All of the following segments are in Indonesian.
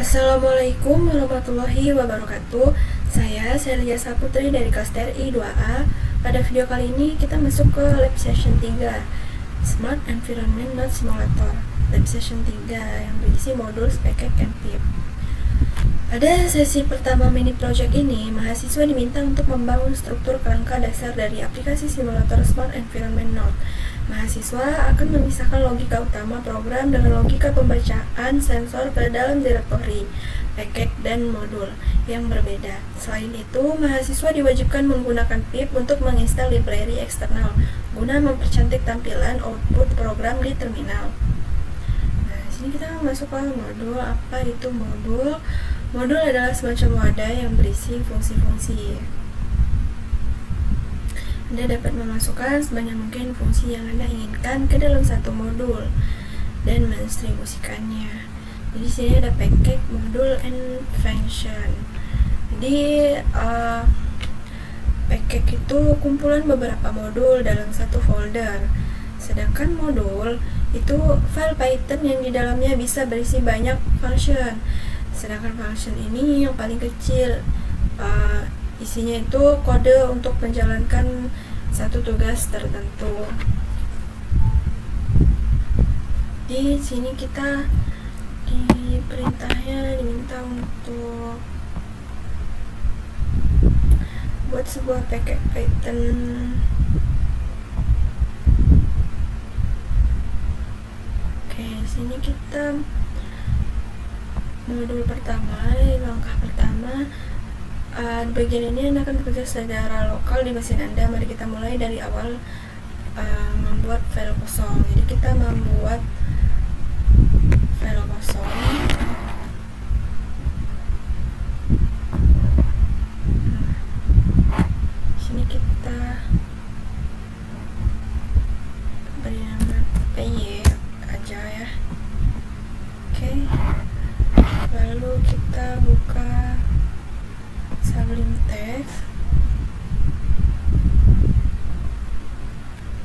Assalamualaikum warahmatullahi wabarakatuh. Saya Celia Saputri dari kelas TRI 2A. Pada video kali ini kita masuk ke lab session 3 Smart Environment Node Simulator. Lab session 3 yang berisi modul Packet and Pip. Pada sesi pertama mini project ini, mahasiswa diminta untuk membangun struktur kerangka dasar dari aplikasi simulator Smart Environment Node. Mahasiswa akan memisahkan logika utama program dengan logika pembacaan sensor ke dalam direktori, paket, dan modul yang berbeda. Selain itu, mahasiswa diwajibkan menggunakan pip untuk menginstal library eksternal guna mempercantik tampilan output program di terminal. Nah, sini kita masuk ke modul. Apa itu modul? Modul adalah semacam wadah yang berisi fungsi-fungsi. Anda dapat memasukkan sebanyak mungkin fungsi yang Anda inginkan ke dalam satu modul dan mendistribusikannya. Jadi sini ada packet, modul, and function. Jadi packet itu kumpulan beberapa modul dalam satu folder. Sedangkan modul itu file Python yang di dalamnya bisa berisi banyak function. Sedangkan function ini yang paling kecil, isinya itu kode untuk menjalankan satu tugas tertentu. Di sini kita di perintahnya diminta untuk buat sebuah paket Python. Oke, sini kita modul pertama, langkah pertama. Bagian ini Anda akan bekerja secara lokal di mesin Anda. Mari kita mulai dari awal, membuat file kosong. Jadi kita membuat file kosong. Sini kita beri nama PY aja ya. Oke. Lalu kita buka Sublime Text.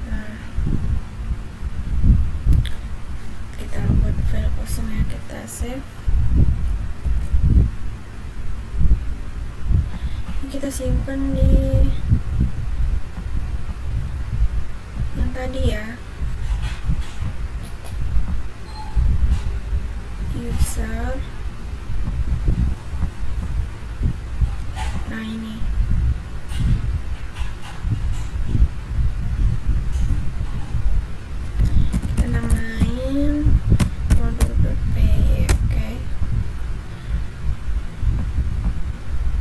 Nah, kita buat file kosong ya, kita save. Ini kita simpan di yang tadi ya, user. Nah, ini kita namain modul.py. Oke.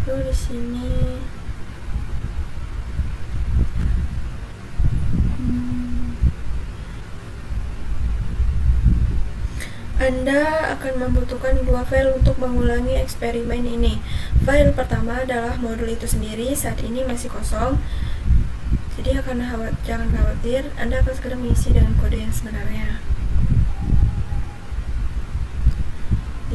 Lalu di sini Anda akan membutuhkan dua file untuk mengulangi eksperimen ini. File pertama adalah modul itu sendiri, saat ini masih kosong. Jadi jangan khawatir, Anda akan segera mengisi dengan kode yang sebenarnya.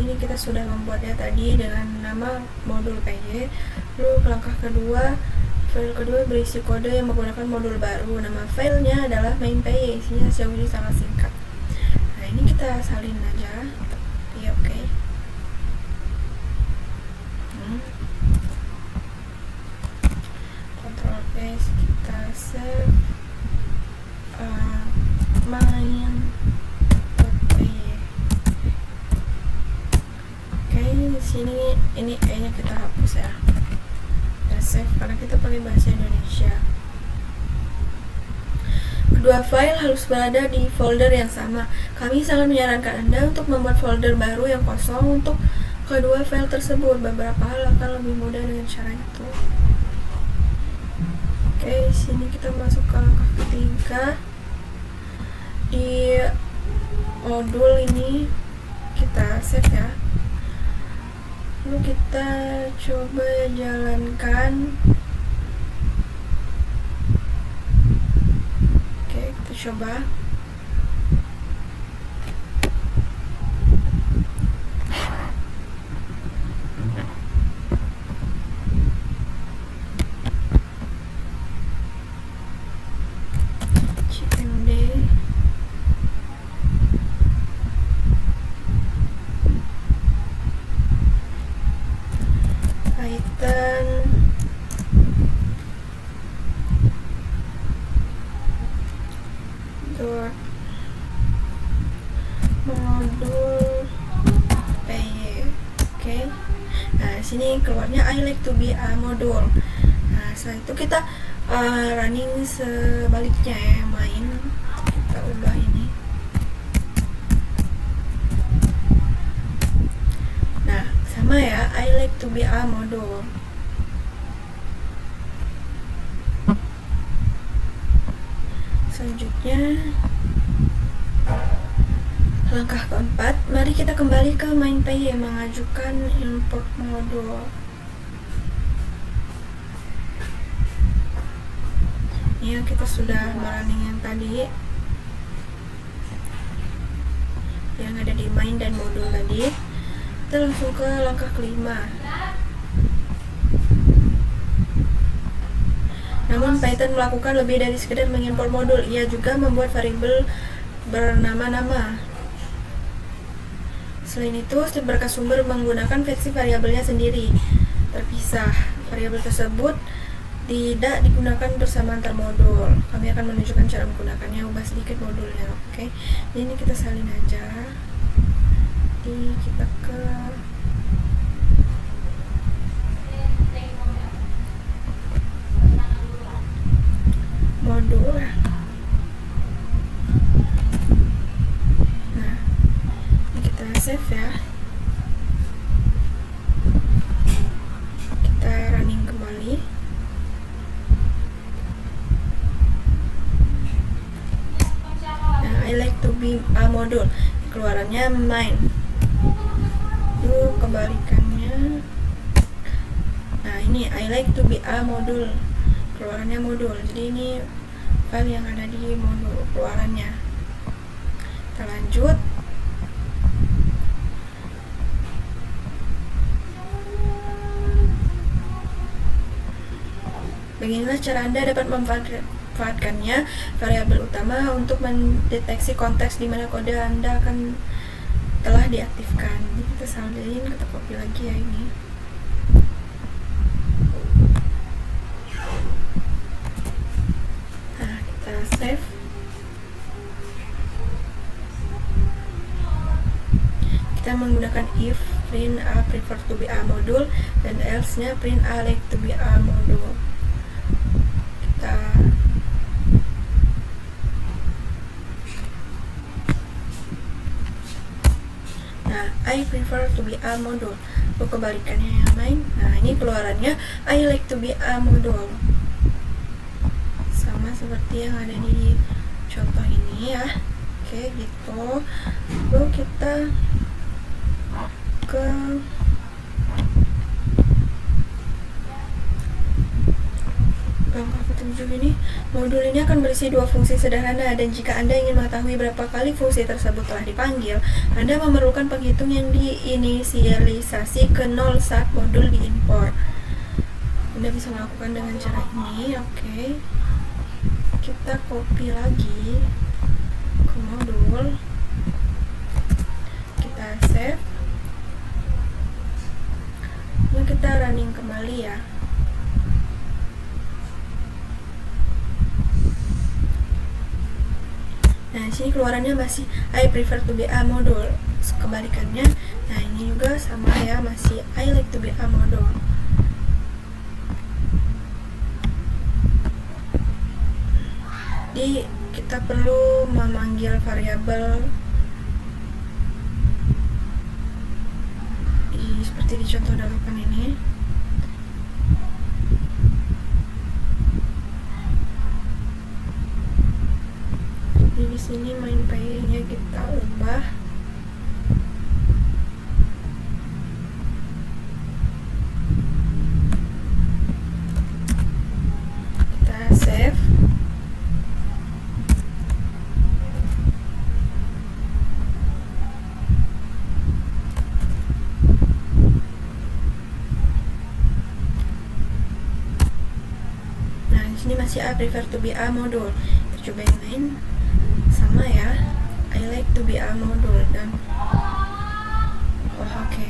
Ini kita sudah membuatnya tadi dengan nama modul PY. Lalu langkah kedua, file kedua berisi kode yang menggunakan modul baru. Nama filenya adalah main.py, isinya sejauh ini sangat singkat. Nah, ini kita salin aja. Ya, oke. Ctrl V, kita save main.py. Oke, di sini ini E-nya kita hapus ya. Kita save karena kita pakai bahasa Indonesia. Kedua file harus berada di folder yang sama. Kami sangat menyarankan Anda untuk membuat folder baru yang kosong untuk kedua file tersebut. Beberapa hal akan lebih mudah dengan cara itu. Oke, sini kita masuk ke langkah ketiga. Di modul ini kita save ya. Lalu kita coba jalankan. Kita coba. CMD. modul PY. Oke. Nah, sini keluarnya I like to be a module. Nah, setelah itu kita running sebaliknya ya, main. Kita ubah ini. Nah, sama ya, I like to be a module. Selanjutnya langkah keempat, mari kita kembali ke main PY mengajukan import modul. Ya, kita sudah merunning yang tadi yang ada di main dan modul tadi. Kita langsung ke langkah kelima. Namun Python melakukan lebih dari sekedar mengimpor modul, ia juga membuat variabel bernama-nama. Selain itu, setiap berkas sumber menggunakan versi variabelnya sendiri, terpisah. Variabel tersebut tidak digunakan bersama antar modul. Kami akan menunjukkan cara menggunakannya. Ubah sedikit modulnya, oke? Ini kita salin aja. Kita ke modul. Nah, ini kita save ya. Kita running kembali. Nah, I like to be a module. Keluarannya main. Kebalikannya. Nah, ini I like to be a module. Keluarannya modul. Jadi ini file yang ada di modul keluarannya. Kita lanjut. Beginilah cara Anda dapat memanfaatkannya variabel utama untuk mendeteksi konteks di mana kode Anda telah diaktifkan. Ini kita salin, kita copy lagi ya ini. Nah, kita save. Kita menggunakan if print a prefer to be a module dan else nya print a like to be a module. I prefer to be a module. Untuk kebalikannya yang lain. Nah, ini keluarannya I like to be a module. Sama seperti yang ada di contoh ini ya. Oke, gitu. Lalu kita ke langkah ketujuh ini. Modul ini akan berisi dua fungsi sederhana, dan jika Anda ingin mengetahui berapa kali fungsi tersebut telah dipanggil, Anda memerlukan penghitung yang diinisialisasi ke 0 saat modul diimpor. Anda bisa melakukan dengan cara ini. Oke. Kita copy lagi ke modul. Kita save. Lalu kita running kembali ya. Nah, sini keluarannya masih I prefer to be a module. Kebalikannya, nah ini juga sama ya, masih I like to be a module. Jadi kita perlu memanggil variabel seperti di contoh 8 ini. Di sini main PY-nya kita ubah. Kita save. Nah, di sini masih I prefer to be a module. Kita coba yang lain. Sama ya, I like to be a module. Dan oke.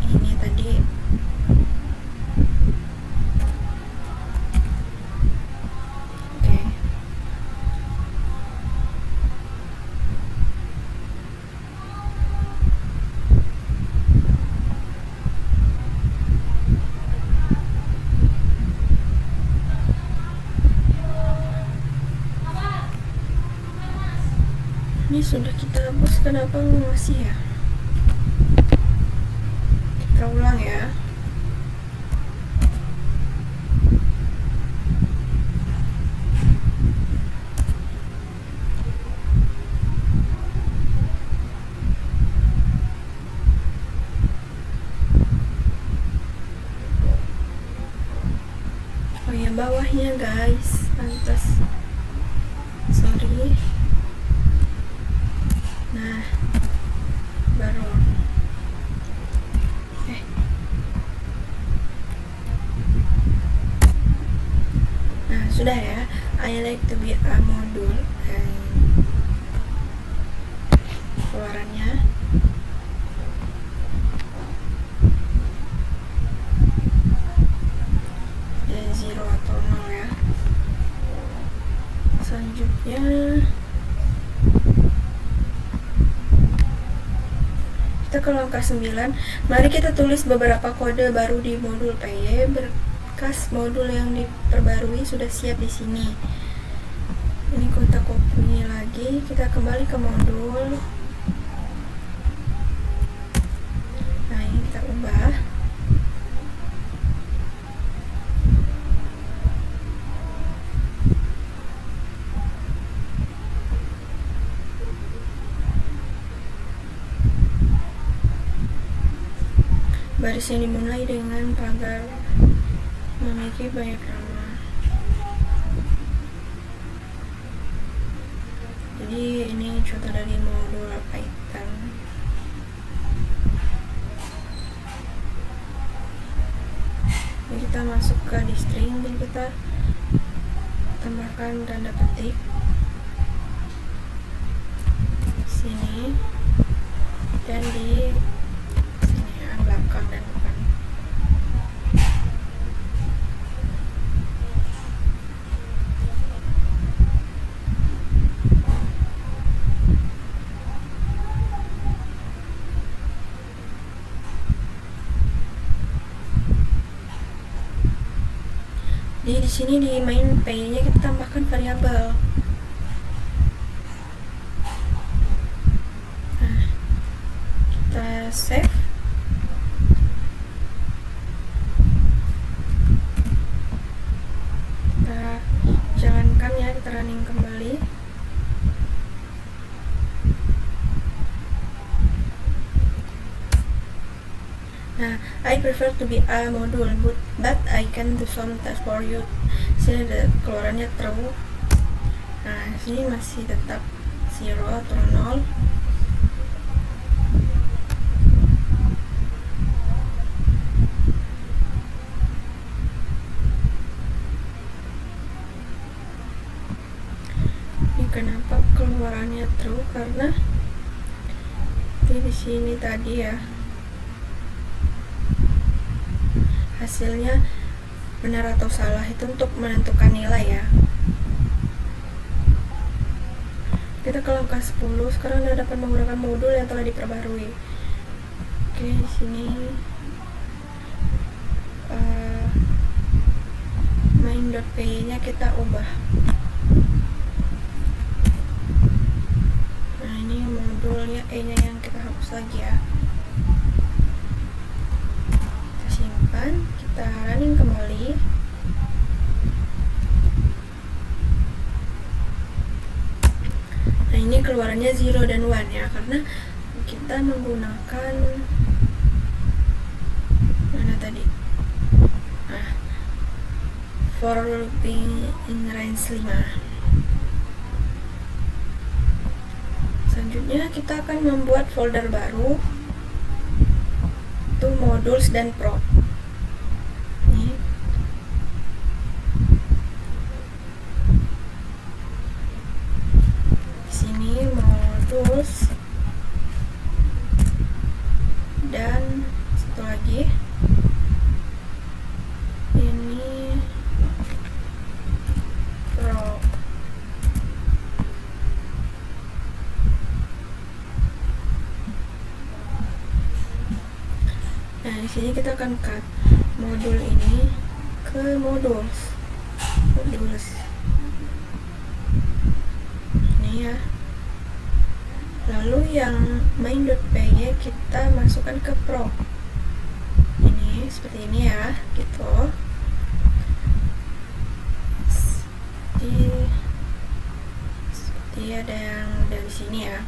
Ini tadi Ini sudah kita hapus, kenapa masih ya? Kita ulang ya. Oh ya, bawahnya guys, pantas. Sorry. Nah, baru. Nah, sudah ya. I like to be a module. Keluarannya. Zero atau 0 ya. Selanjutnya kita ke langkah 9. Mari kita tulis beberapa kode baru di modul PY. Berkas modul yang diperbarui sudah siap di sini. Ini kita copy lagi, kita kembali ke modul. Nah, ini kita ubah. Baris yang dimulai dengan pagar memiliki banyak nama. Jadi ini contoh dari modul Python. Ini kita masuk ke di string dan kita tambahkan tanda petik sini dan di belakang dan depan. Jadi di sini di main P-nya kita tambahkan variabel. Nah, kita save. Jalankan ya, kita running kembali. Nah, I prefer to be a module, but I can do some tasks for you. Sini ada keluarannya true. Nah, sini masih tetap 0 atau 0. Kenapa keluarannya true? Karena di sini tadi ya hasilnya benar atau salah itu untuk menentukan nilai ya. Kita ke langkah 10. Sekarang Anda dapat menggunakan modul yang telah diperbarui. Oke, di sini main.py nya kita ubah. Modulnya E-nya yang kita hapus lagi ya. Kita simpan, kita running kembali. Nah, ini keluarannya 0 dan 1 ya, karena kita menggunakan mana tadi? Nah, for looping in range 5. Selanjutnya kita akan membuat folder baru itu modules dan prop. Ini. Di sini modules dan satu lagi ini prop. Nah, di sini kita akan cut modul ini ke modules. Ini ya. Lalu yang main.py kita masukkan ke pro. Ini seperti ini ya, gitu. Seperti ada yang dari sini ya.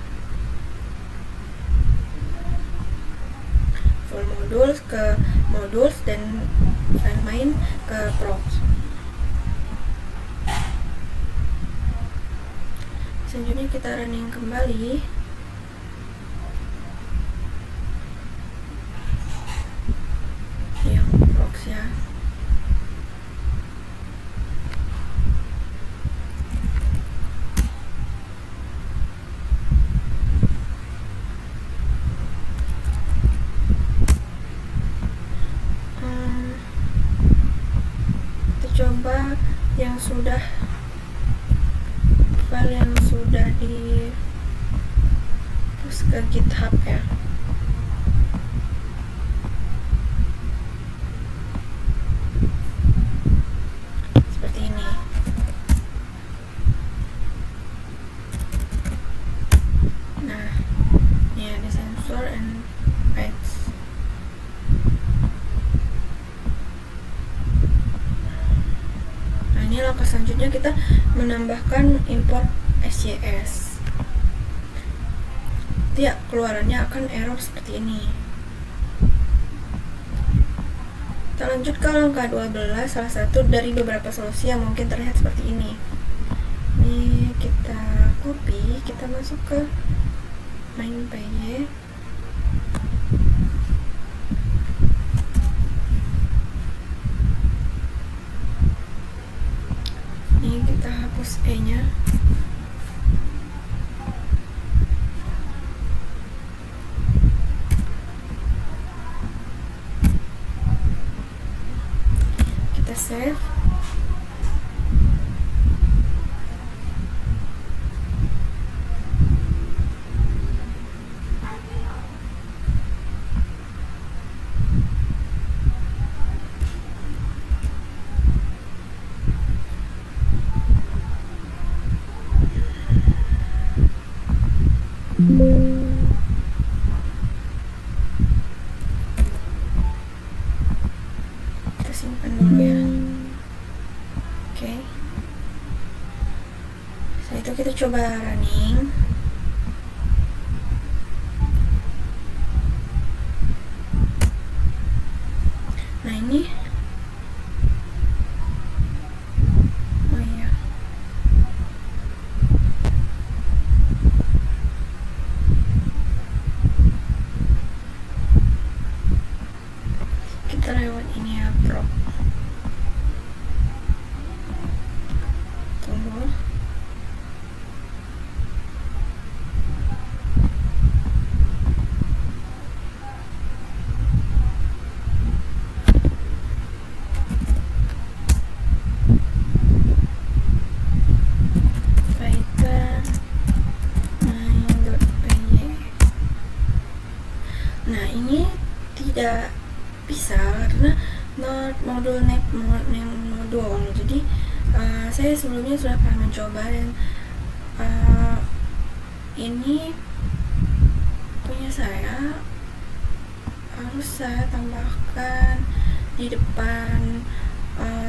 Full modules ke modules dan file main ke pro. Selanjutnya kita running kembali. Yang prox ya. Coba yang sudah file yang sudah di push ke GitHub ya. Seperti ini. Nah, ini ada sensor and pets. Ini langkah selanjutnya kita menambahkan import SJS. Ya, keluarannya akan error seperti ini. Kita lanjut ke langkah 12, salah satu dari beberapa solusi yang mungkin terlihat seperti ini. Ini kita copy, kita masuk ke main.py. Kita hapus E-nya. Kita save. Kita simpan dulu ya. Oke. Setelah itu kita coba running. Nah, ini kita lewat ini ya, pro. Tunggu. Python main.py. Nah, ini tidak bisa karena not modul modul. Jadi saya sebelumnya sudah pernah mencoba dan ini punya saya harus saya tambahkan di depan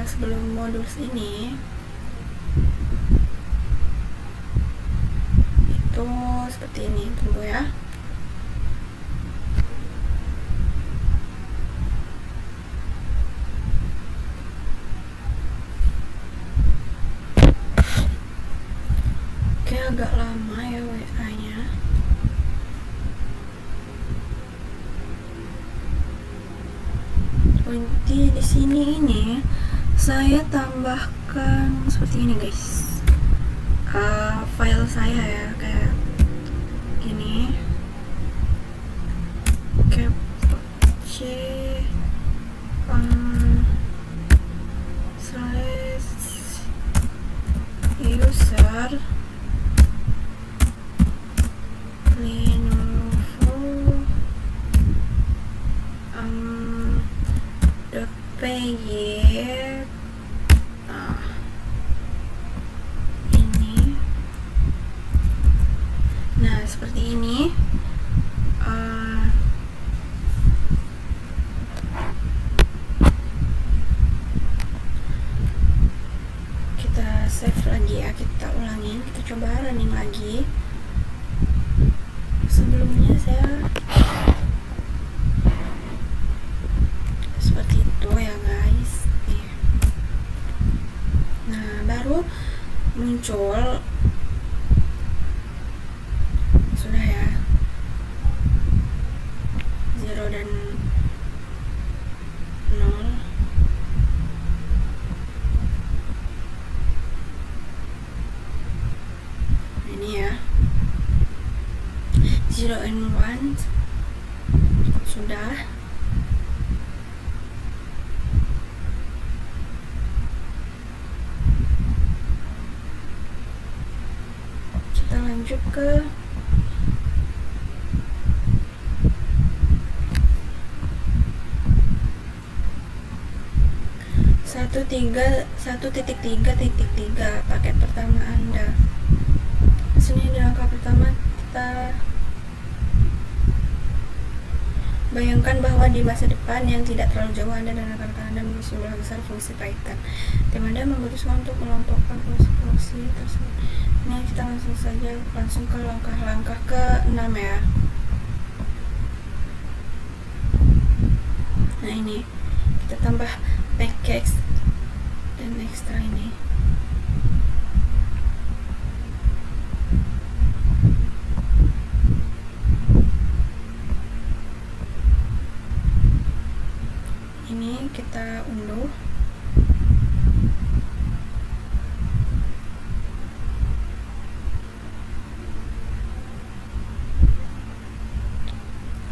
sebelum modul ini itu seperti ini. Tunggu ya. Agak lama ya WA-nya. Nanti di sini ini saya tambahkan seperti ini guys. File saya ya kayak gini. Capture user py ini ini kita save lagi ya, kita ulangin, kita coba running lagi. Sebelumnya saya seperti itu ya guys. Nah, baru muncul sudah ya, 0 dan 0. Ini ya, 0 and 1 sudah. Kita lanjut ke satu titik tiga paket pertama Anda. Sini di langkah pertama kita bayangkan bahwa di masa depan yang tidak terlalu jauh Anda dan rekan-rekan Anda memiliki jumlah besar fungsi Python. Tim Anda memutuskan untuk melompokkan fungsi tersebut. Nah, kita langsung ke langkah-langkah ke-6 ya. Nah, ini kita tambah package dan extra ini. Ini kita unduh.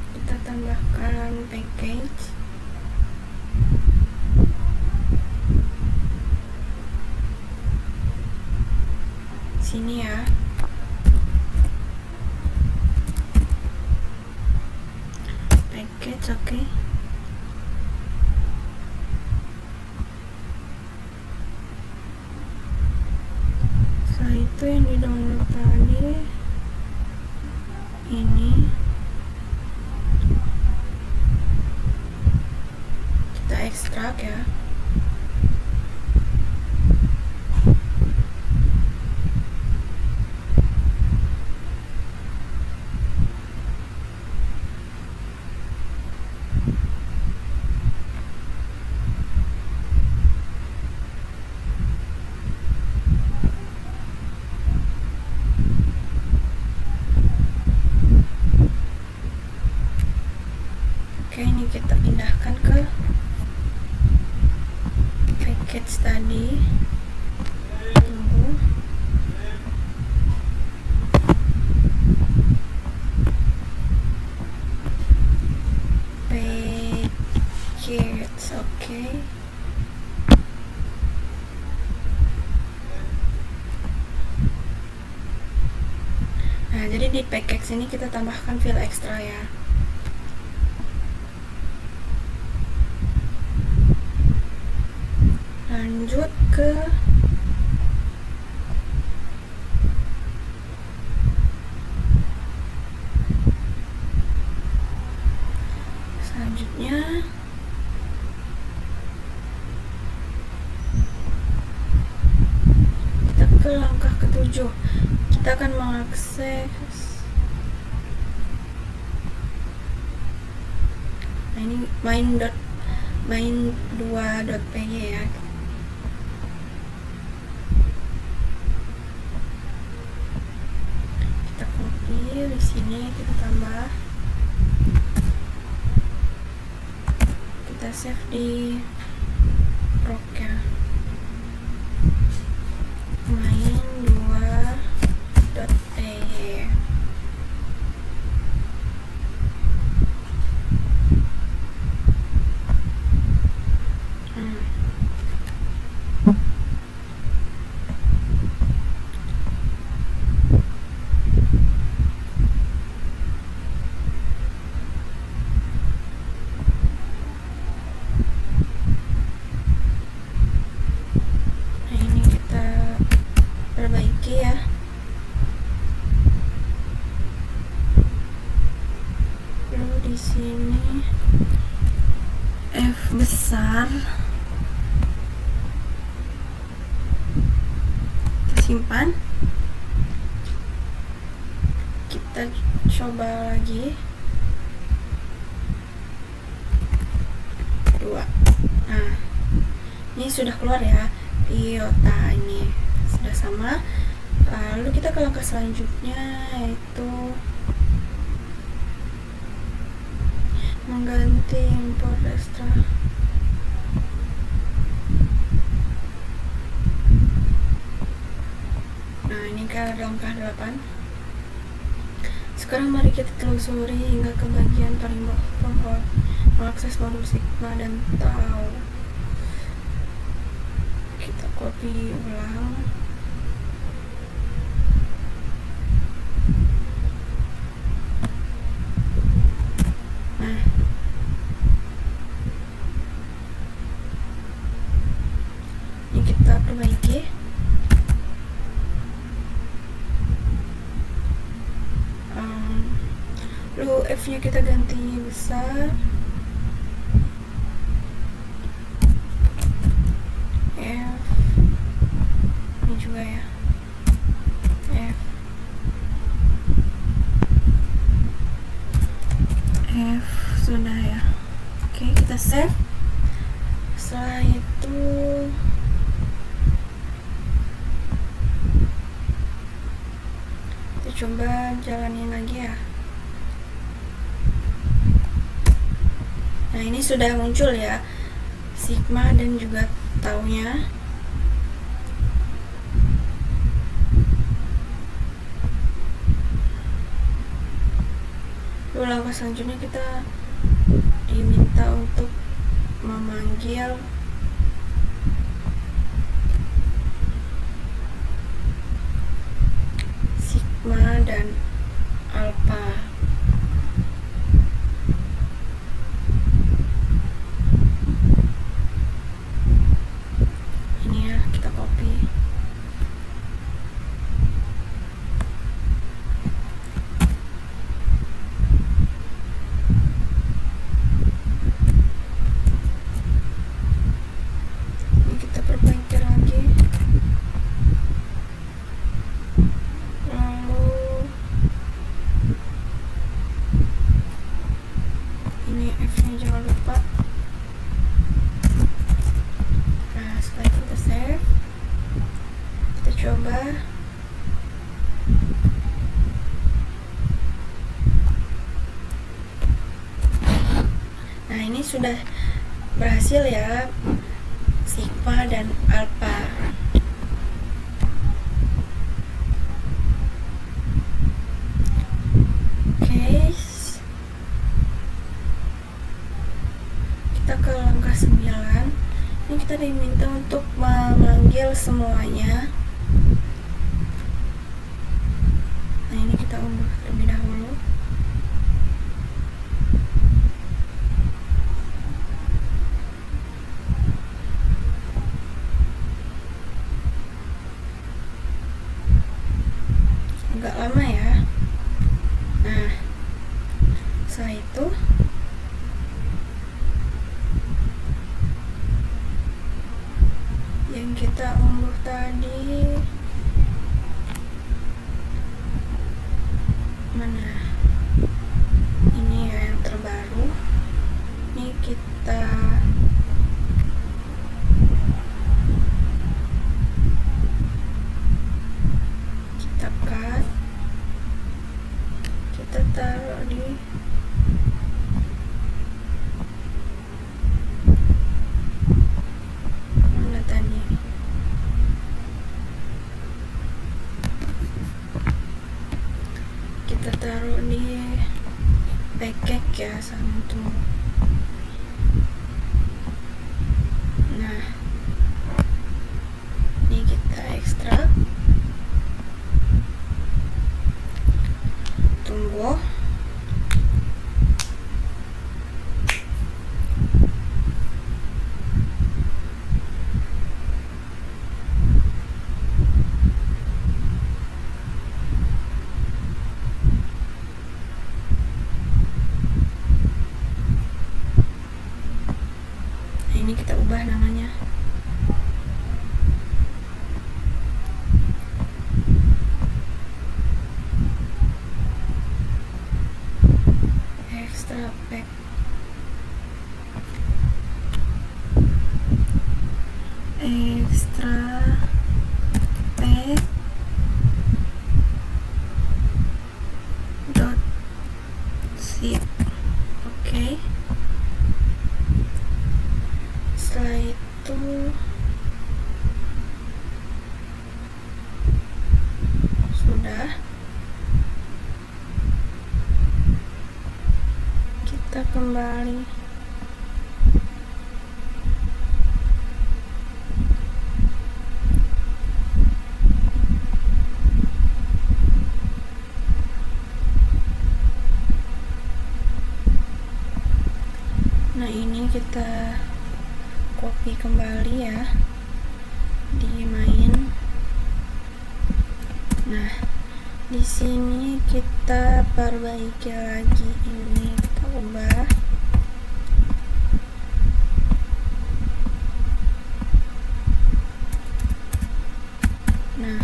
Kita tambahkan package. Sini ya. Package, oke. Setelah itu yang di download tadi ini kita ekstrak ya. Oke, ini kita pindahkan ke package tadi. Tunggu. Package, oke. Nah, jadi di package ini kita tambahkan file ekstra ya. Lanjut ke selanjutnya. Kita ke langkah ke-7. Kita akan mengakses. Nah, ini main2.py ya. Kita copy di sini, kita tambah, kita save di proc ya, main2.py. di sini F besar, kita simpan, kita coba lagi 2. Nah, ini sudah keluar ya iota, ini sudah sama. Lalu kita ke langkah selanjutnya, yaitu mengganti import extra. Nah, ini ke langkah 8. Sekarang mari kita telusuri hingga ke bagian paling bawah, mengakses modul sigma dan tau. Kita copy ulang. Nah, ini kita perbaiki. Lalu F nya kita ganti besar, F ini juga ya, F sudah ya. Oke, kita save. Setelah itu kita coba jalanin lagi ya. Nah, ini sudah muncul ya sigma dan juga taunya. Lalu langkah selanjutnya kita diminta untuk memanggil sigma dan alpha. Coba. Nah, ini sudah berhasil ya sigma dan alpha. Oke, kita ke langkah 9. Ini kita diminta untuk memanggil semuanya. Nah, ini kita unduh terlebih dahulu. Agak lama ya. Nah, setelah itu yang kita unduh tadi mana? Ini ya yang terbaru. Ini kita cut, kita taruh di mana tadi? Kita taruh di package ya, satu. Nah, ini kita ekstrak, tunggu. ubah namanya. Extra pack. Extra pack dot zip. Oke. Setelah itu sudah, kita kembali. Nah, ini kita copy kembali ya di main. Nah, di sini kita perbaiki lagi, ini kita ubah. Nah,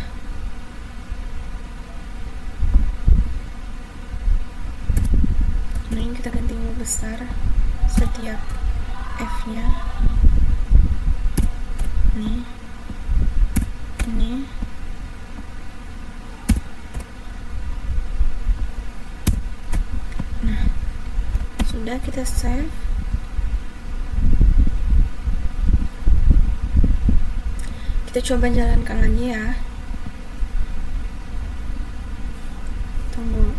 ini kita ganti besar setiap F-nya. Ini nah, sudah, kita save. Kita coba jalankan lagi ya. Tunggu.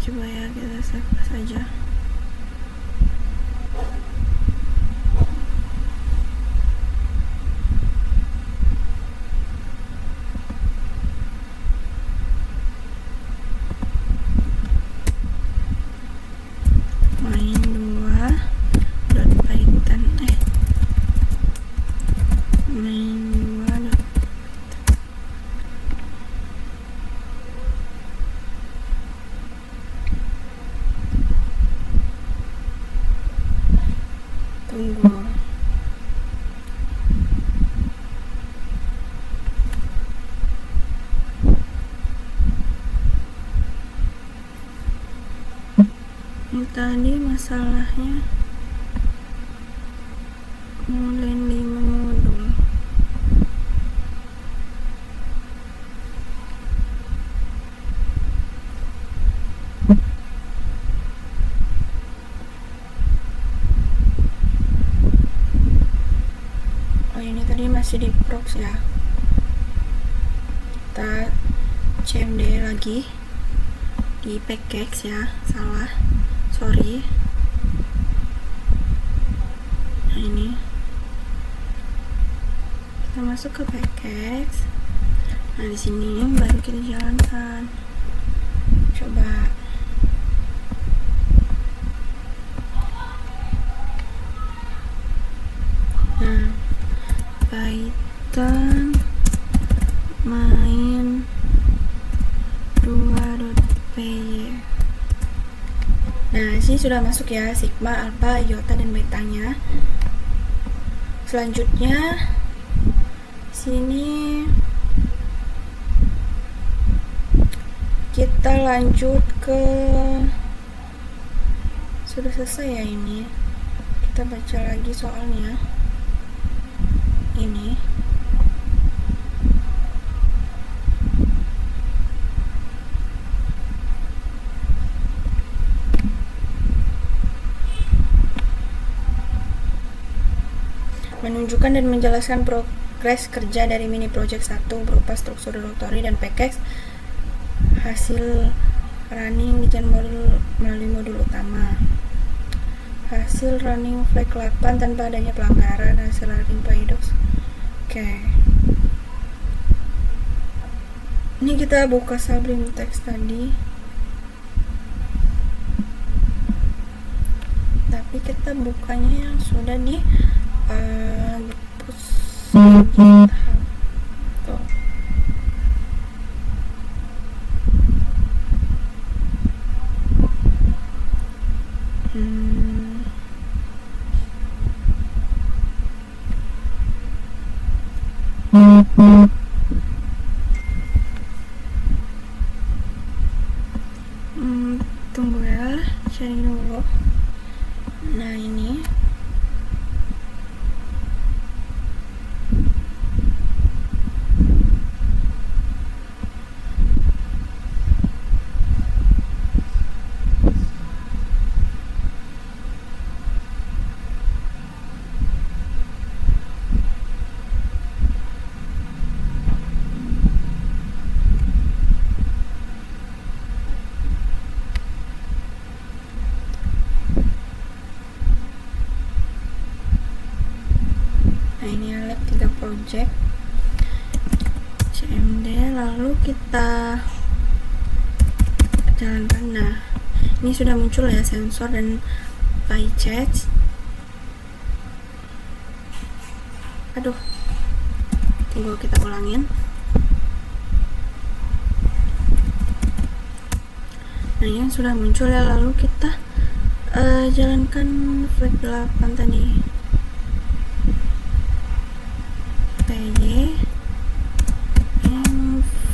Coba ya, kita save saja. Main 2.python main 2. Tunggu. Ini tadi masalahnya mulai 5 modul. Ini tadi masih di prox ya. Kita cmd lagi di packages ya, salah, sorry. Nah, ini kita masuk ke packages. Nah, di sini baru kita jalankan. Coba. Nah, Python main 2.py. Nah, sini sudah masuk ya sigma, alpha, iota, dan betanya. Selanjutnya sini kita lanjut ke, sudah selesai ya ini. Kita baca lagi soalnya. Ini menunjukkan dan menjelaskan progres kerja dari mini project 1 berupa struktur directory dan package hasil running di modul melalui modul utama. Hasil running flag 8 tanpa adanya pelanggaran, hasil running paradox. Oke. Ini kita buka Sublime Text tadi. Tapi kita bukanya yang sudah di push GitHub. Tuh. Tunggu ya, cari dulu. Nah ini lab 3 project CMD, lalu kita jalankan. Nah ini sudah muncul ya sensor dan PyChat. Aduh, tunggu kita ulangin. Nah yang sudah muncul ya, lalu kita jalankan flag 8 tadi. PY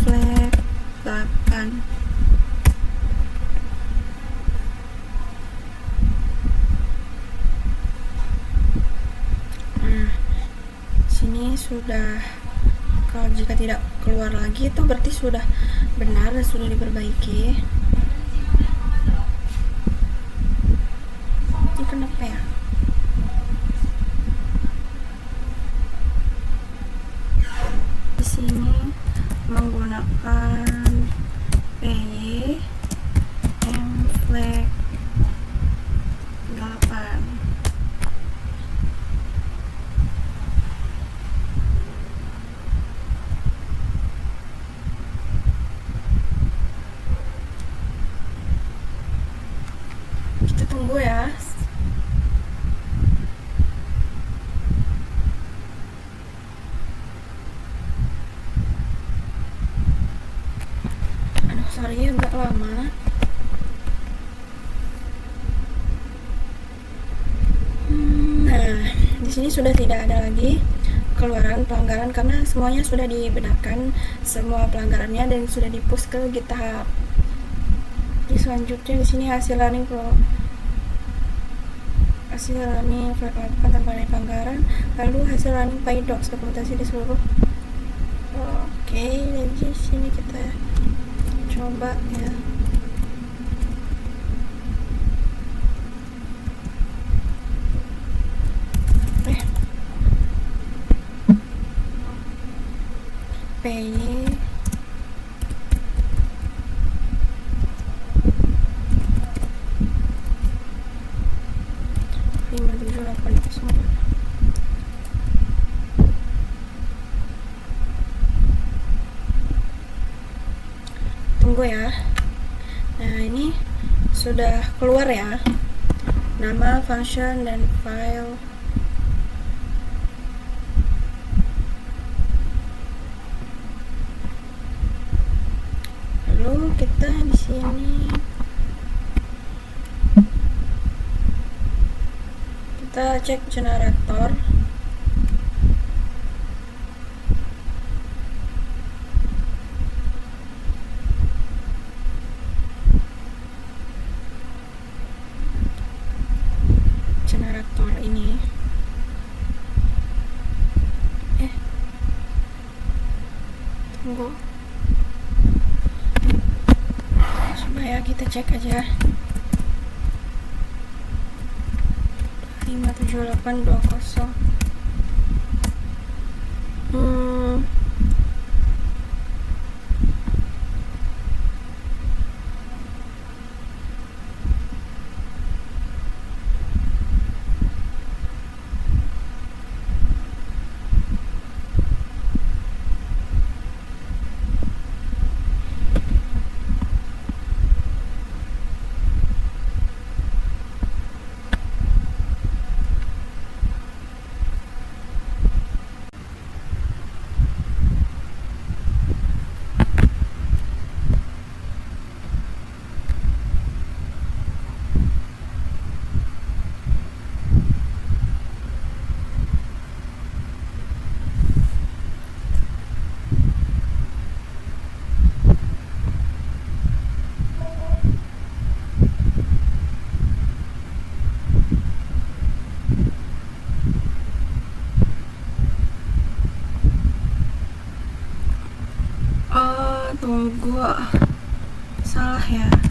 flag 8. Nah sini sudah, kalau jika tidak keluar lagi itu berarti sudah benar dan sudah diperbaiki. Ini kenapa ya? Di sini menggunakan PY flag 8. Kita tunggu ya. Aduh, sorry agak lama. Nah, di sini sudah tidak ada lagi keluaran pelanggaran karena semuanya sudah dibenarkan, semua pelanggarannya, dan sudah di-push ke GitHub. Jadi selanjutnya di sini hasil running flag 8 tanpa ada pelanggaran, lalu hasil running PyDocs dokumentasi di seluruh. Oke, jadi di sini kita coba ya. PY tunggu ya. Nah ini sudah keluar ya, nama, function, dan file. Lalu kita di sini kita cek generator. Generator ini tunggu supaya kita cek aja. 57820. Wah, salah ya.